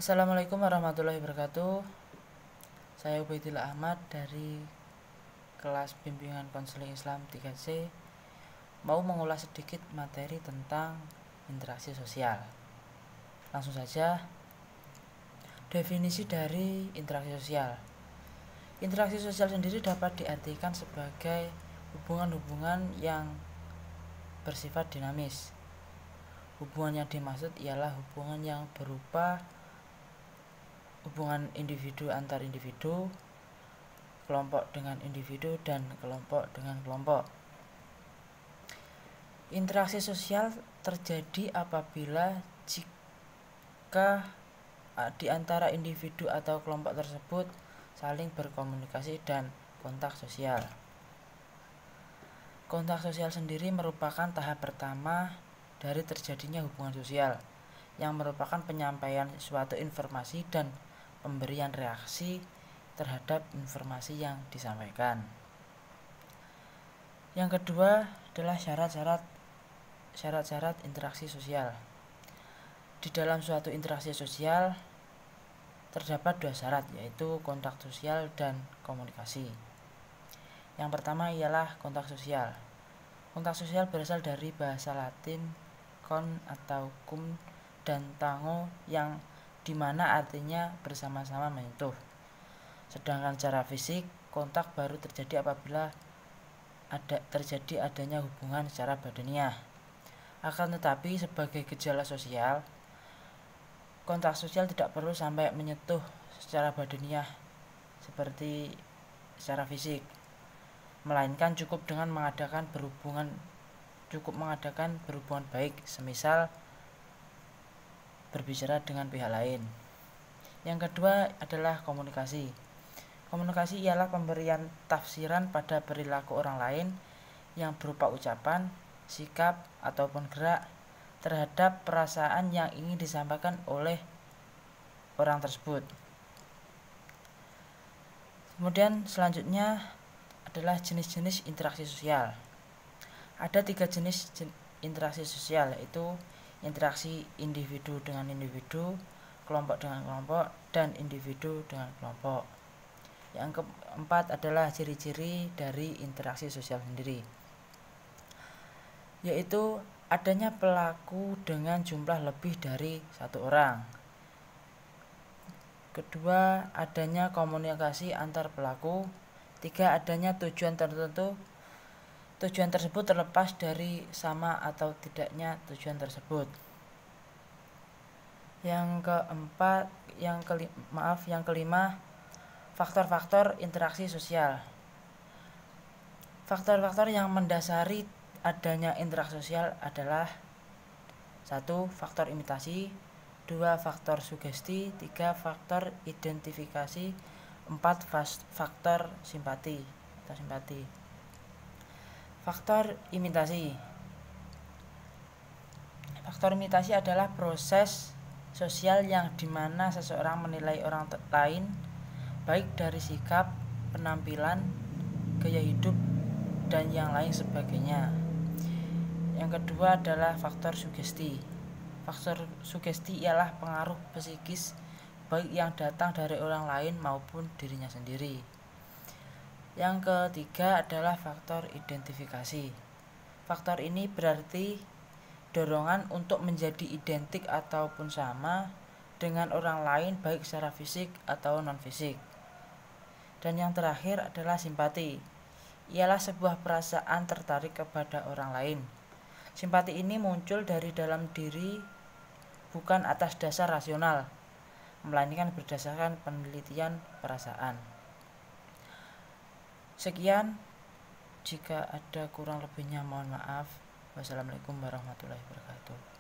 Assalamualaikum warahmatullahi wabarakatuh. Saya Ubaidillah Ahmad dari kelas bimbingan konseling Islam 3C mau mengulas sedikit materi tentang interaksi sosial. Langsung saja, definisi dari interaksi sosial. Interaksi sosial sendiri dapat diartikan sebagai hubungan-hubungan yang bersifat dinamis. Hubungan yang dimaksud ialah hubungan yang berupa hubungan individu antar individu, kelompok dengan individu, dan kelompok dengan kelompok. Interaksi sosial terjadi apabila jika di antara individu atau kelompok tersebut saling berkomunikasi dan kontak sosial. Kontak sosial sendiri merupakan tahap pertama dari terjadinya hubungan sosial, yang merupakan penyampaian suatu informasi dan pemberian reaksi terhadap informasi yang disampaikan. Yang kedua adalah syarat-syarat interaksi sosial. Di dalam suatu interaksi sosial terdapat dua syarat, yaitu kontak sosial dan komunikasi. Yang pertama ialah kontak sosial. Kontak sosial berasal dari bahasa Latin con atau cum dan tango, yang dimana artinya bersama-sama menyentuh. Sedangkan secara fisik, kontak baru terjadi apabila terjadi adanya hubungan secara badaniah. Akan tetapi sebagai gejala sosial, kontak sosial tidak perlu sampai menyentuh secara badaniah seperti secara fisik, melainkan cukup mengadakan berhubungan baik, semisal berbicara dengan pihak lain. Yang kedua adalah komunikasi. Komunikasi ialah pemberian tafsiran pada perilaku orang lain yang berupa ucapan, sikap, ataupun gerak terhadap perasaan yang ingin disampaikan oleh orang tersebut. Kemudian selanjutnya adalah jenis-jenis interaksi sosial. Ada 3 jenis interaksi sosial, yaitu interaksi individu dengan individu, kelompok dengan kelompok, dan individu dengan kelompok. Yang keempat adalah ciri-ciri dari interaksi sosial sendiri, yaitu adanya pelaku dengan jumlah lebih dari satu orang. Kedua, adanya komunikasi antar pelaku. 3, adanya tujuan tertentu. Tujuan tersebut terlepas dari sama atau tidaknya tujuan tersebut. Yang kelima, faktor-faktor interaksi sosial. Faktor-faktor yang mendasari adanya interaksi sosial adalah 1. Faktor imitasi, 2. Faktor sugesti, 3. Faktor identifikasi, 4. Faktor simpati. Faktor imitasi. Faktor imitasi adalah proses sosial yang dimana seseorang menilai orang lain baik dari sikap, penampilan, gaya hidup, dan yang lain sebagainya. Yang kedua adalah faktor sugesti. Faktor sugesti ialah pengaruh psikis baik yang datang dari orang lain maupun dirinya sendiri. Yang ketiga adalah faktor identifikasi. Faktor ini berarti dorongan untuk menjadi identik ataupun sama dengan orang lain baik secara fisik atau non-fisik. Dan yang terakhir adalah simpati. Ialah sebuah perasaan tertarik kepada orang lain. Simpati ini muncul dari dalam diri, bukan atas dasar rasional, melainkan berdasarkan penelitian perasaan. Sekian, jika ada kurang lebihnya mohon maaf. Wassalamualaikum warahmatullahi wabarakatuh.